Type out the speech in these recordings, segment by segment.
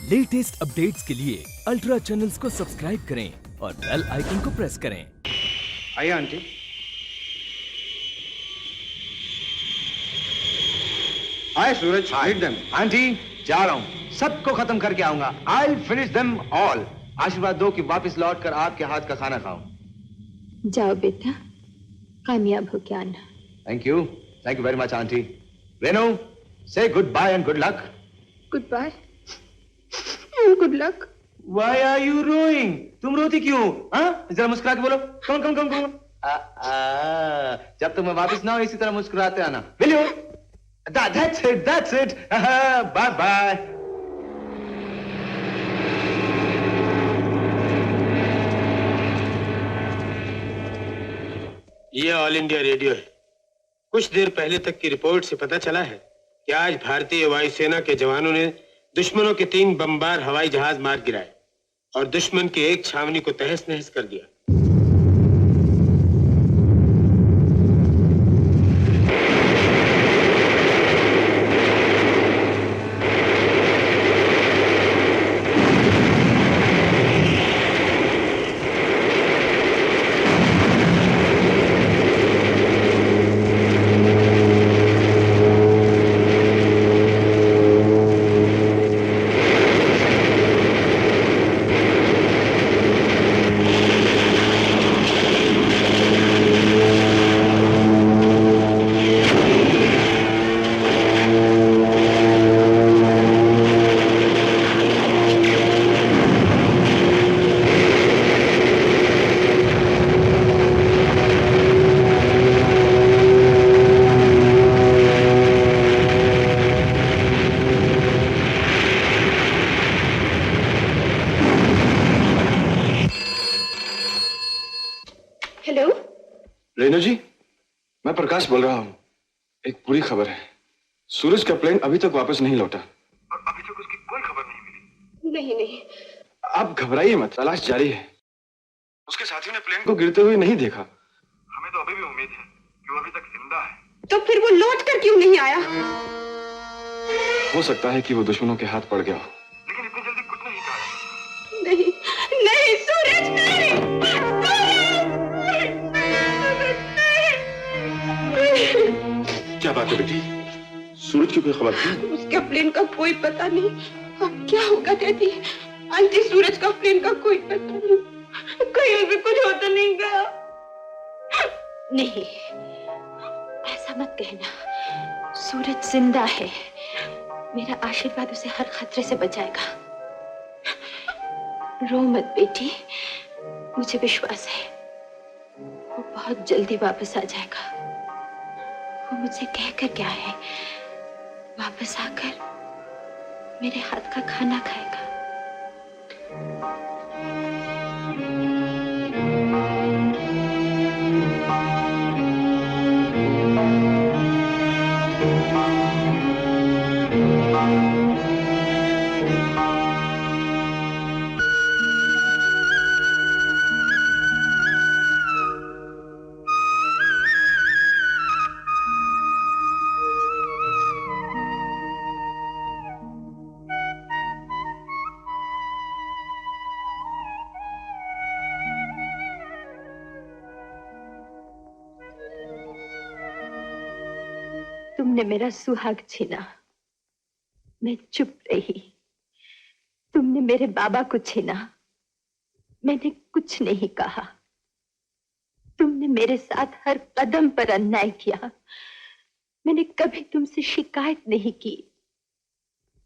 Latest updates के लिए ultra channels को सब्सक्राइब करें और बेल आइकन को प्रेस करें। आइए आंटी। हाय सूरज, मीट देम। आंटी जा रहा हूँ, सबको खत्म करके आऊंगा। I'll finish them all। आशीर्वाद दो कि वापस लौटकर आपके हाथ का खाना खाऊं। जाओ बेटा, कामयाब हो के आना। Thank you very much aunty. Renu, say goodbye and good luck। Goodbye and good luck। Why are you rowing? तुम रोती क्यों? हाँ, जरा मुस्कुरा के बोलो। कौन? जब तक मैं वापस ना हो इसी तरह मुस्कुराते आना। Will you? That's it। Bye bye। ये ऑल इंडिया रेडियो है। कुछ देर पहले तक की रिपोर्ट से पता चला है कि आज भारतीय वायुसेना के जवानों ने दुश्मनों के 3 बमबार हवाई जहाज मार गिराए और दुश्मन की एक छावनी को तहस नहस कर दिया। हेलो रेनू जी, मैं प्रकाश बोल रहा हूँ। एक बुरी खबर है, सूरज का प्लेन अभी तक वापस नहीं लौटा और अभी तक उसकी कोई खबर नहीं मिली। नहीं। आप घबराइए मत, तलाश जारी है। उसके साथियों ने प्लेन को गिरते हुए नहीं देखा। हमें तो अभी भी उम्मीद है कि वो अभी तक जिंदा है। तो फिर वो लौट कर क्यों नहीं आया? हो सकता है कि वो दुश्मनों के हाथ पड़ गया हो, लेकिन इतनी जल्दी कुछ नहीं कहा। नहीं सूरज, नहीं। क्या बात है बेटी, सूरज की कोई खबर थी? उसके प्लेन का कोई पता नहीं। अब क्या होगा डैडी? आंटी, सूरज का प्लेन का कोई पता नहीं। कहीं भी कुछ होता नहीं गया। नहीं, ऐसा मत कहना। सूरज जिंदा है। मेरा आशीर्वाद उसे हर खतरे से बचाएगा। रो मत बेटी, मुझे विश्वास है वो बहुत जल्दी वापस आ जाएगा। वो मुझसे कहकर क्या है, वापस आकर मेरे हाथ का खाना खाएगा। तुमने मेरा सुहाग छीना, मैं चुप रही। तुमने मेरे बाबा को छीना, मैंने कुछ नहीं कहा। तुमने मेरे साथ हर कदम पर अन्याय किया, मैंने कभी तुमसे शिकायत नहीं की।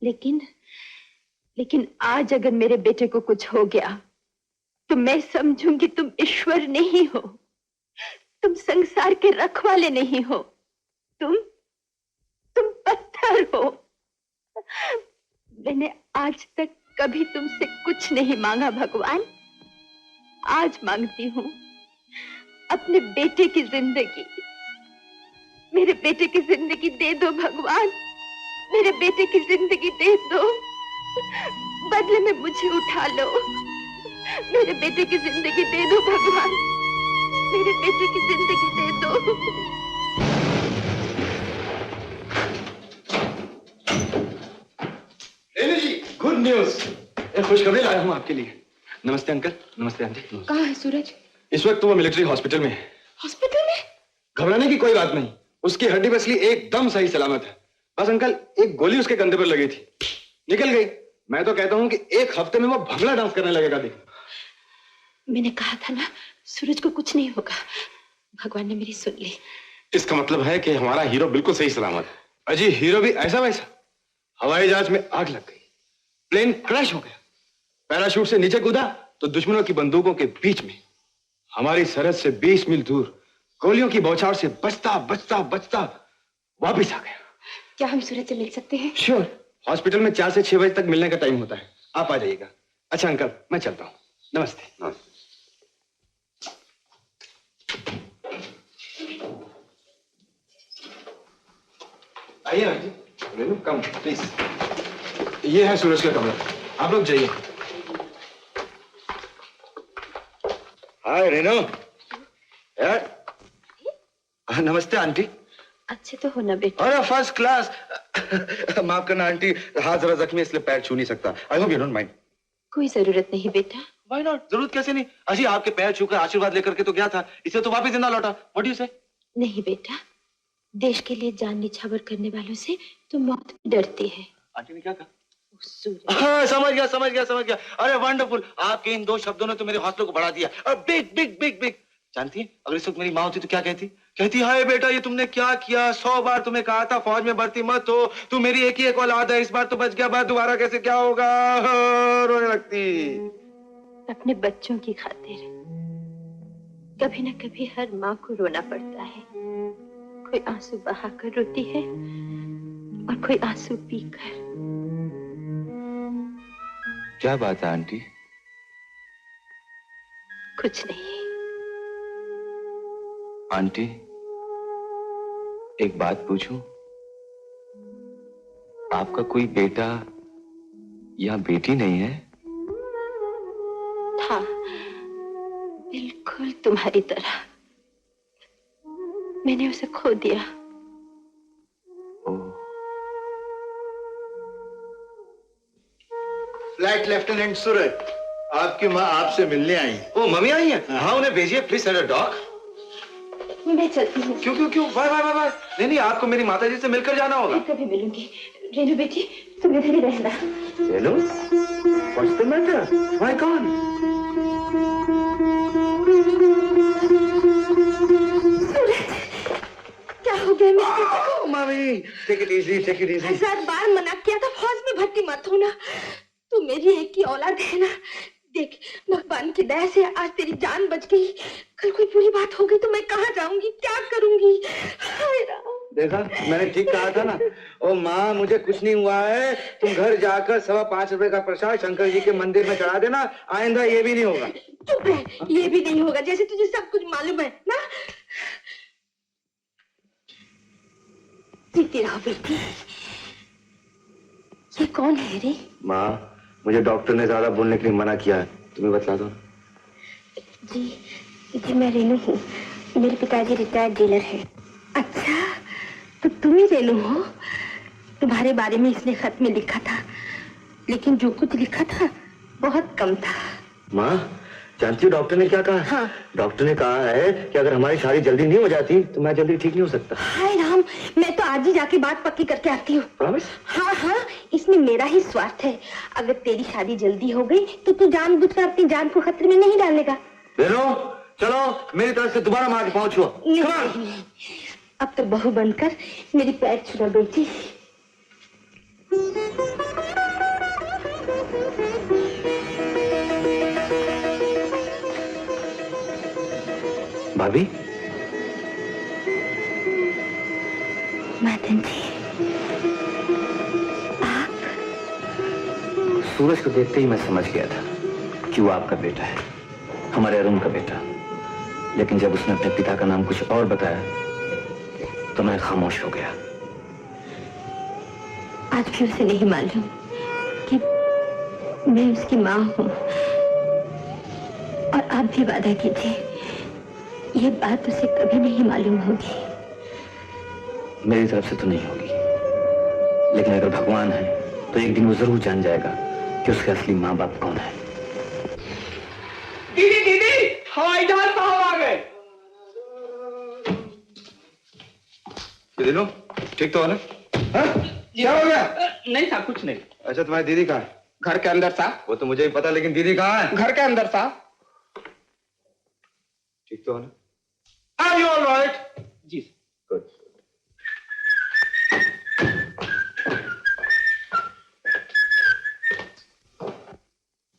लेकिन आज अगर मेरे बेटे को कुछ हो गया तो मैं समझूंगी तुम ईश्वर नहीं हो, तुम संसार के रखवाले नहीं हो, तुम पत्थर हो। मैंने आज तक कभी तुमसे कुछ नहीं मांगा भगवान, आज मांगती हूँ अपने बेटे की जिंदगी। मेरे बेटे की जिंदगी दे दो भगवान, मेरे बेटे की जिंदगी दे दो। बदले में मुझे उठा लो। मेरे बेटे की जिंदगी दे दो भगवान, मेरे बेटे की जिंदगी दे दो। रेनू जी, गुड न्यूज, एक खुशखबरी लाया हूँ आपके लिए। नमस्ते अंकल। नमस्ते आंटी। कहाँ है सूरज? इस वक्त तो वो मिलिट्री हॉस्पिटल में है। हॉस्पिटल में? घबराने की कोई बात नहीं, उसकी हड्डी पसली एकदम सही सलामत है। बस अंकल एक गोली उसके कंधे पर लगी थी, निकल गई। मैं तो कहता हूँ कि एक हफ्ते में वो भंगड़ा डांस करने लगेगा। देखो मैंने कहा था ना सूरज को कुछ नहीं होगा, भगवान ने मेरी सुन ली। इसका मतलब है कि हमारा हीरो बिल्कुल सही सलामत है। अजी हीरो भी ऐसा वैसा। हवाई जहाज में आग लग गई, प्लेन क्रैश हो गया, पैराशूट से नीचे कूदा तो दुश्मनों की बंदूकों के बीच में हमारी सरहद से 20 मील दूर गोलियों की बौछार से बचता बचता बचता वापिस आ गया। क्या हम सूरज से मिल सकते हैं? श्योर, हॉस्पिटल में 4 से 6 बजे तक मिलने का टाइम होता है, आप आ जाइएगा। अच्छा अंकल मैं चलता हूँ, नमस्ते। नमस्ते। आइए आंटी, रेनू कम प्लीज। ये है सूरज का कमरा, आप लोग जाइए। हाय रेनू। यार नमस्ते आंटी। अच्छे तो हो ना बेटा? अरे फर्स्ट क्लास। माफ करना आंटी, हाथ जरा जख्मी इसलिए पैर छू नहीं सकता। I hope you don't mind. कोई जरूरत नहीं बेटा। Why not? जरूरत कैसे नहीं? अजी आपके पैर छूकर आशीर्वाद लेकर के तो गया था, इसे तो वापस जिंदा लौटा। व्हाट डू यू से? नहीं बेटा, देश के लिए जान निछावर करने वालों से तो मौत भी डरती है। आंटी ने क्या कहा? सूरज। समझ गया समझ गया समझ गया। अरे वंडरफुल, आपके इन 2 शब्दों ने तो मेरे हौसले को बढ़ा दिया। और बिग बिग बिग बिग। जानती है अगर इस वक्त मेरी माँ होती तो क्या कहती? कहती हाय बेटा ये तुमने क्या किया, 100 बार तुम्हें कहा था फौज में भर्ती मत हो, तू मेरी एक ही एक औलाद है, इस बार तो बच गया, बात दोबारा कैसे क्या होगा। रोने लगती। अपने बच्चों की खातिर कभी न कभी हर माँ को रोना पड़ता है। कोई आंसू बहाकर रोती है और कोई आंसू पीकर। क्या बात है आंटी? कुछ नहीं। आंटी एक बात पूछूं? आपका कोई बेटा या बेटी नहीं है? था, बिल्कुल तुम्हारी तरह। मैंने उसे खो दिया। फ्लैट लेफ्टिनेंट सूरज, आपकी माँ आपसे मिलने आई। ओ मम्मी आई है? हाँ उन्हें भेजिए प्लीज। Send a dog. मैं चलती हूँ। क्यों क्यों क्यों? Bye bye bye bye. नहीं नहीं, आपको मेरी माताजी से मिलकर जाना होगा। कभी मिलूंगी। रेनू बेटी तुम इधर ही रहना। Renu, what's the matter? Why gone? क्या हो गया मेरे को? Mummy take it easy, take it easy. 1000 बार मना किया था फौज में भर्ती मत होना। तू मेरी एक ही औलाद है ना। देख भगवान की दया से आज तेरी जान बच गई। कल कोई बुरी बात हो गई तो मैं कहाँ जाऊंगी, क्या करूंगी? हाय राम। देखा मैंने ठीक कहा था ना। ओ माँ मुझे कुछ नहीं हुआ है, तुम घर जाकर 5.25 रुपए का प्रसाद शंकर जी के मंदिर में चढ़ा देना, आइंदा ये भी नहीं होगा। चुप रह, ये भी नहीं होगा, जैसे तुझे सब कुछ मालूम है ना। जीती रहो बेटी। ये कौन है रे? माँ मुझे डॉक्टर ने ज्यादा बोलने के लिए मना किया है, तुम्हें बतला दो। जी मैं रेनू हूँ, मेरे पिताजी रिटायर्ड डीलर हैं। अच्छा तो तुम ही रेनू हो? तुम्हारे बारे में इसने खत में लिखा था, लेकिन जो कुछ लिखा था बहुत कम था। माँ जानती हो डॉक्टर ने क्या कहा? हाँ। डॉक्टर ने कहा है कि अगर हमारी शादी जल्दी नहीं हो जाती तो मैं जल्दी ठीक नहीं हो सकता। हाय राम, मैं तो आज ही जाके बात पक्की करके आती हूँ। प्रॉमिस? हाँ हाँ, इसमें मेरा ही स्वार्थ है। अगर तेरी शादी जल्दी हो गई तो तू जानबूझकर अपनी जान को खतरे में नहीं डालेगा। रेनू चलो मेरी तरफ से दोबारा मार के पहुंचो। नहीं, अब तो बहू बनकर मेरी पैर छुड़ा बेटी। भाभी। मदन जी आप? सूरज को देखते ही मैं समझ गया था कि वो आपका बेटा है, हमारे अरुण का बेटा। लेकिन जब उसने अपने पिता का नाम कुछ और बताया तो मैं खामोश हो गया। आज भी उसे नहीं मालूम कि मैं उसकी माँ हूँ। और आप भी वादा कीजिए ये बात उसे कभी नहीं मालूम होगी। मेरी तरफ से तो नहीं होगी, लेकिन अगर भगवान है तो एक दिन वो जरूर जान जाएगा कि उसके असली माँ बाप कौन है। दीदी दीदी, हवाई जहाज साहब आ गए। दिनों ठीक तो है ना? क्या हो गया? नहीं साहब, कुछ नहीं। अच्छा, तुम्हारी दीदी कहाँ है? घर के अंदर साहब। वो तो मुझे ही पता, लेकिन दीदी कहाँ है? घर के अंदर साहब। ठीक तो है ना? Are you all right? जी। Good.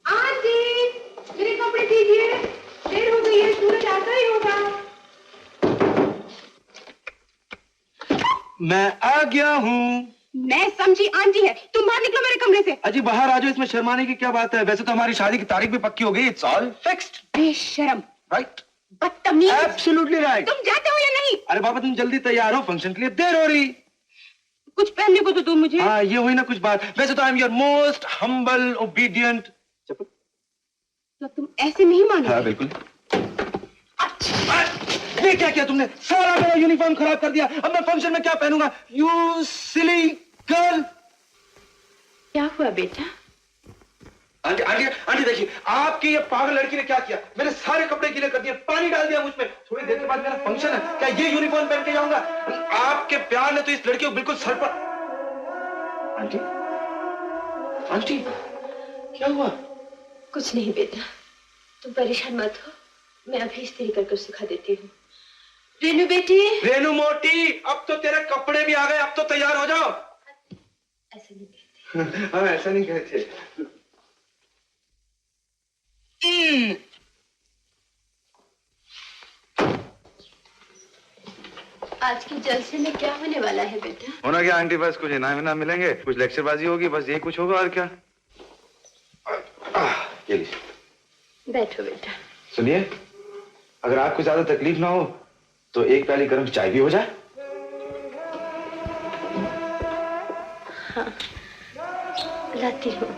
आंटी, मेरे कपड़े दीजिए, देर हो गई है, सूरज आता ही होगा। मैं आ गया हूँ। मैं समझी आंटी है, तुम बाहर निकलो मेरे कमरे से। अजी बाहर आ जाओ, इसमें शर्माने की क्या बात है? वैसे तो हमारी शादी की तारीख भी पक्की हो गई। It's all fixed. बेशरम, राइट, बदतमीज। Absolutely right. तुम जाते हो या नहीं? अरे बाबा, तुम जल्दी तैयार हो, फंक्शन के लिए देर हो रही। कुछ पहनने को तो दो मुझे। हाँ, ये हुई ना कुछ बात। वैसे तो I am your most humble obedient. तो तुम ऐसे नहीं मानो? हाँ बिल्कुल। ये क्या किया तुमने? सारा मेरा यूनिफॉर्म खराब कर दिया। अब मैं फंक्शन में क्या पहनूंगा? You silly girl. क्या हुआ बेटा? आंटी आंटी आंटी, देखिए आपकी ये पागल लड़की ने क्या किया। मेरे सारे कपड़े गीले कर दिए, पानी डाल दिया मुझ में। थोड़ी देर के बाद मेरा फंक्शन है, क्या ये यूनिफॉर्म पहन के जाऊंगा? आपके प्यार ने तो इस लड़की को बिल्कुल सर पर। आंटी आंटी, क्या हुआ? कुछ नहीं बेटा, तुम परेशान मत हो, मैं अभी इस्त्री करके सिखा देती हूँ। रेनू बेटी। रेनू मोटी, अब तो तेरे कपड़े भी आ गए, अब तो तैयार हो जाओ। ऐसा नहीं कहते। हाँ, ऐसा नहीं कहते। आज के जलसे में क्या होने वाला है बेटा? होना क्या आंटी, बस कुछ इनाम इनाम मिलेंगे, कुछ लेक्चरबाजी होगी, बस ये कुछ होगा और क्या। ये लीजिए। बैठो बेटा। सुनिए, अगर आपको ज्यादा तकलीफ ना हो तो एक प्याली गर्म चाय भी हो जाए। हाँ, लाती हूँ।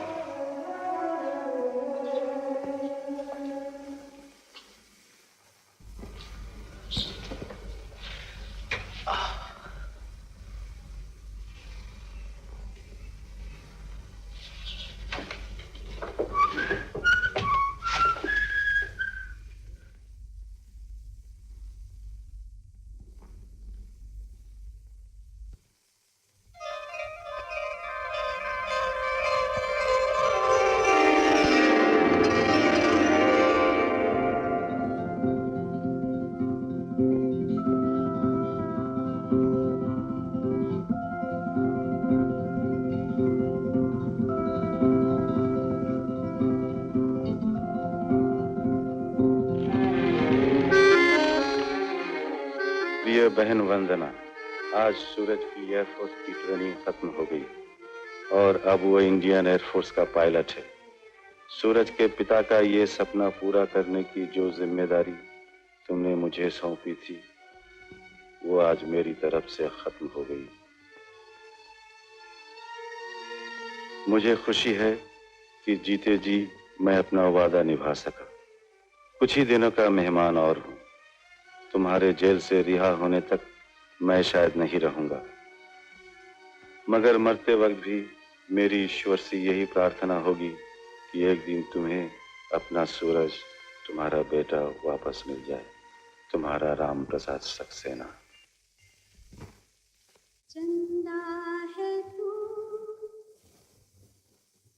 प्रिय बहन वंदना, आज सूरज की एयरफोर्स की ट्रेनिंग खत्म हो गई और अब वो इंडियन एयरफोर्स का पायलट है। सूरज के पिता का ये सपना पूरा करने की जो जिम्मेदारी तुमने मुझे सौंपी थी, वो आज मेरी तरफ से खत्म हो गई। मुझे खुशी है कि जीते जी मैं अपना वादा निभा सका। कुछ ही दिनों का मेहमान और हूं। तुम्हारे जेल से रिहा होने तक मैं शायद नहीं रहूंगा, मगर मरते वक्त भी मेरी ईश्वर से यही प्रार्थना होगी कि एक दिन तुम्हें अपना सूरज, तुम्हारा बेटा वापस मिल जाए। तुम्हारा राम प्रसाद सक्सेना। चंदा है तू,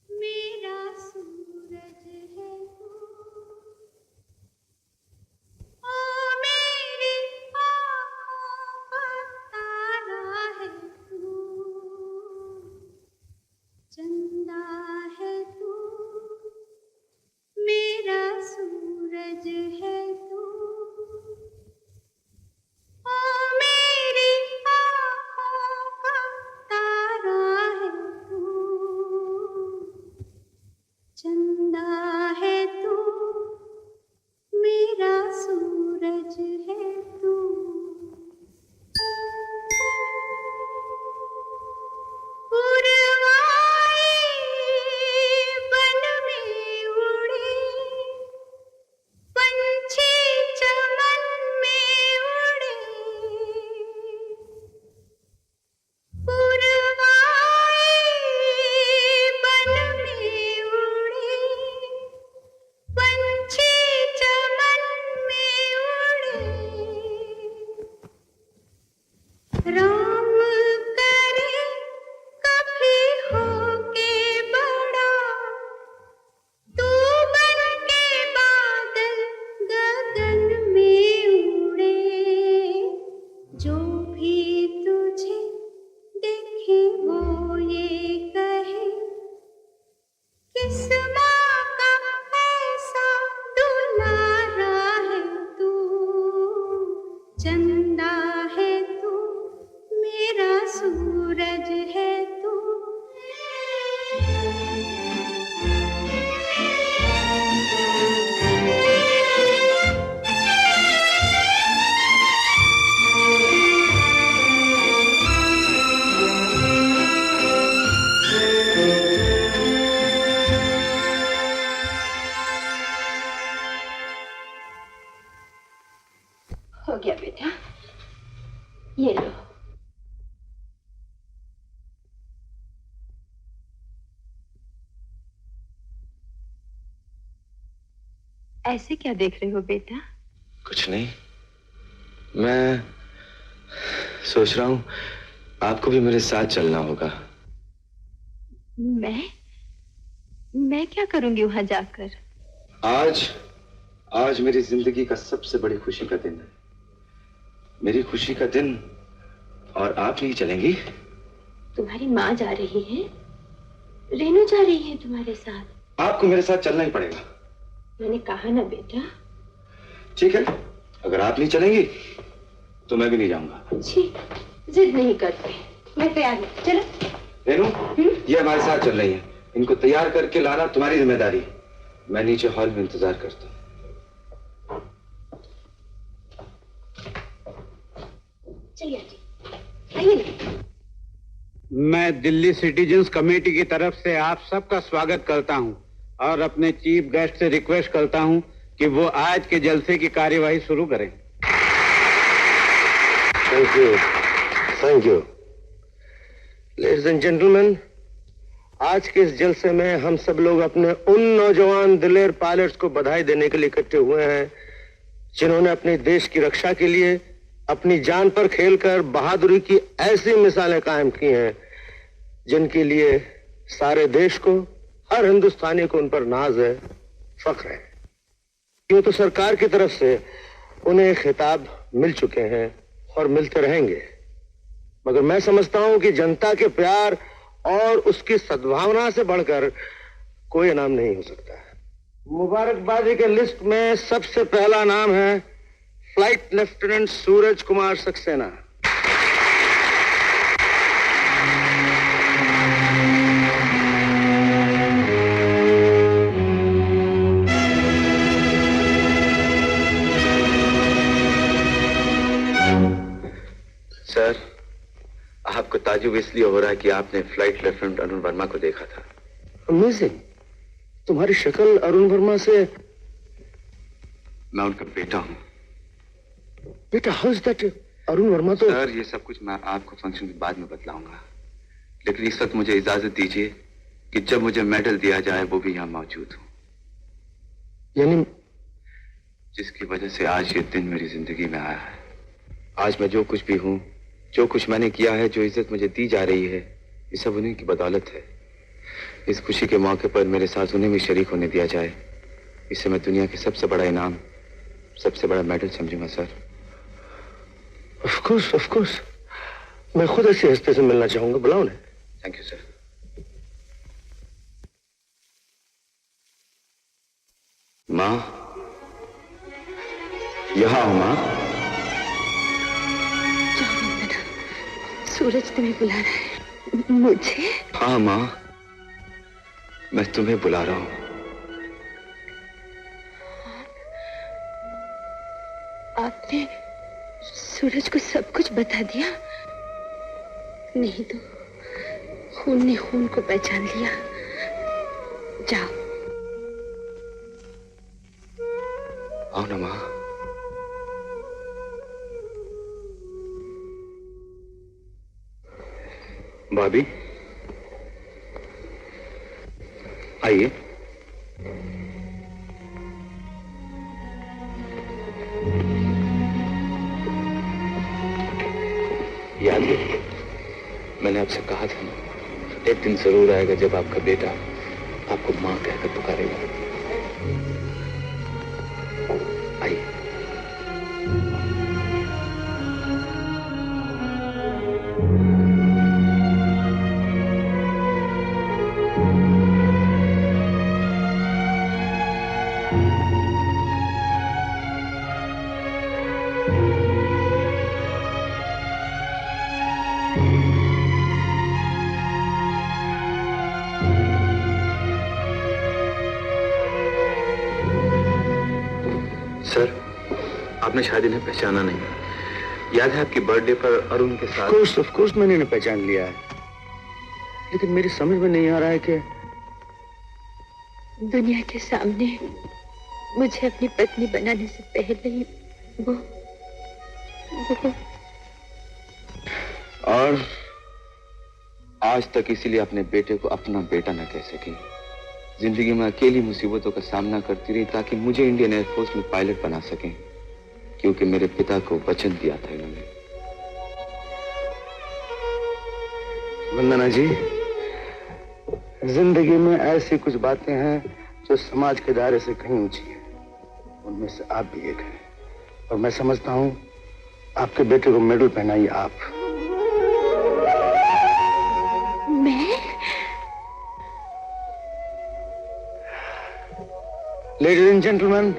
मेरा सूरज है तू, ओ मेरी आँखों का तारा है तू। चंदा है तू, मेरा सूरज है तू, ओ मेरी आँखों ऐसे क्या देख रहे हो बेटा? कुछ नहीं, मैं सोच रहा हूँ आपको भी मेरे साथ चलना होगा। मैं क्या करूंगी वहां जाकर? आज मेरी जिंदगी का सबसे बड़ी खुशी का दिन है। मेरी खुशी का दिन, और आप नहीं चलेंगी? तुम्हारी माँ जा रही है, रेनू जा रही है तुम्हारे साथ। आपको मेरे साथ चलना ही पड़ेगा। मैंने कहा ना बेटा। ठीक है, अगर आप नहीं चलेंगी तो मैं भी नहीं जाऊंगा। अच्छी जिद नहीं करते, मैं तैयार हूँ। चलो रेनू, ये हमारे साथ चल रही है। इनको तैयार करके लाना तुम्हारी जिम्मेदारी है। मैं नीचे हॉल में इंतजार करता हूँ। चलिए आइए ना। मैं दिल्ली सिटीजन्स कमेटी की तरफ से आप सबका स्वागत करता हूं और अपने चीफ गेस्ट से रिक्वेस्ट करता हूं कि वो आज के जलसे की कार्यवाही शुरू करें। Thank you ladies and gentleman, आज के इस जलसे में हम सब लोग अपने उन नौजवान दिलेर पायलट्स को बधाई देने के लिए इकट्ठे हुए हैं जिन्होंने अपने देश की रक्षा के लिए अपनी जान पर खेलकर बहादुरी की ऐसी मिसालें कायम की हैं जिनके लिए सारे देश को, हर हिंदुस्तानी को उन पर नाज है, फख्र है। यूं तो सरकार की तरफ से उन्हें खिताब मिल चुके हैं और मिलते रहेंगे, मगर मैं समझता हूं कि जनता के प्यार और उसकी सद्भावना से बढ़कर कोई इनाम नहीं हो सकता। मुबारकबादी के लिस्ट में सबसे पहला नाम है flight lieutenant Suraj Kumar Saxena. Sir, आपको ताजुब इसलिए हो रहा है कि आपने फ्लाइट लेफ्टिनेंट अरुण वर्मा को देखा था। अमेजिंग, तुम्हारी शक्ल अरुण वर्मा से। मैं उनका बेटा हूं। बेटा, how is that? Arun Verma तो। सर, ये सब कुछ मैं आपको फंक्शन के बाद में बतलाऊंगा, लेकिन इस वक्त मुझे इजाजत दीजिए कि जब मुझे मेडल दिया जाए वो भी यहाँ मौजूद हूँ। यानी जिसकी वजह से आज ये दिन मेरी जिंदगी में आया है। आज मैं जो कुछ भी हूँ, जो कुछ मैंने किया है, जो इज्जत मुझे दी जा रही है, ये सब उन्हीं की बदौलत है। इस खुशी के मौके पर मेरे साथ उन्हें भी शरीक होने दिया जाए, इसे मैं दुनिया के सबसे बड़ा इनाम, सबसे बड़ा मेडल समझूंगा सर। ऑफ कोर्स, मैं खुद ऐसे हस्ते से मिलना चाहूंगा। बुलाओ उन्हें। Thank you sir. माँ, यहाँ हो माँ। सूरज तुम्हें बुला रहा है। मुझे? हाँ माँ, मैं तुम्हें बुला रहा हूँ। आपने सूरज को सब कुछ बता दिया? नहीं तो खून ने खून को पहचान लिया। जाओ। आओ ना माँ। भाभी, आइए। याद है, मैंने आपसे कहा था ना, एक दिन जरूर आएगा जब आपका बेटा आपको मां कहकर पुकारेगा। आइए। सर, आपने शायद इन्हें पहचाना नहीं। याद है आपकी बर्थडे पर अरुण के साथ? ऑफ कोर्स मैंने इन्हें पहचान लिया है, लेकिन मेरी समझ में नहीं आ रहा है कि दुनिया के सामने मुझे अपनी पत्नी बनाने से पहले ही वो और आज तक इसीलिए अपने बेटे को अपना बेटा न कह सकी, जिंदगी में अकेली मुसीबतों का सामना करती रही ताकि मुझे इंडियन एयरफोर्स में पायलट बना सकें, क्योंकि मेरे पिता को वचन दिया था इन्होंने। वंदना जी, जिंदगी में ऐसी कुछ बातें हैं जो समाज के दायरे से कहीं ऊंची है, उनमें से आप भी एक हैं। और मैं समझता हूं आपके बेटे को मेडल पहनाइए आप। मैं? लेडीज एंड जेंटलमैन,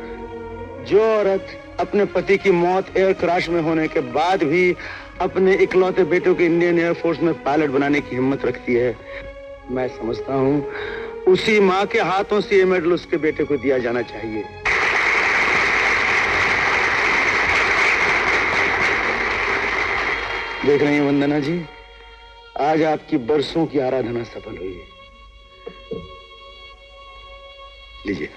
जो औरत अपने पति की मौत एयर क्रैश में होने के बाद भी अपने इकलौते बेटों को इंडियन एयरफोर्स में पायलट बनाने की हिम्मत रखती है, मैं समझता हूं उसी मां के हाथों से ये मेडल उसके बेटे को दिया जाना चाहिए। देख रही हैं वंदना जी, आज आपकी बरसों की आराधना सफल हुई है। लीजिए।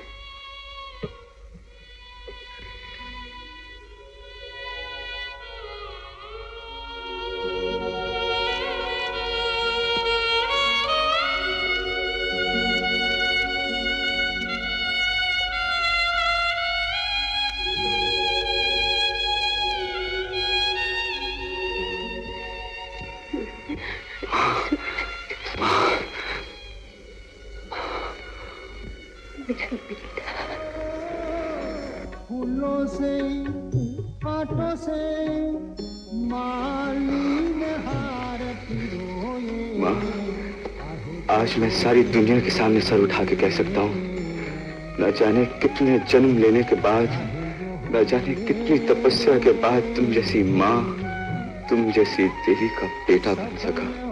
फूलों से कांटों से माली हार पिरोए। माँ, आज मैं सारी दुनिया के सामने सर उठा के कह सकता हूँ, न जाने कितने जन्म लेने के बाद, न जाने कितनी तपस्या के बाद तुम जैसी माँ, तुम जैसी देवी का बेटा बन सका।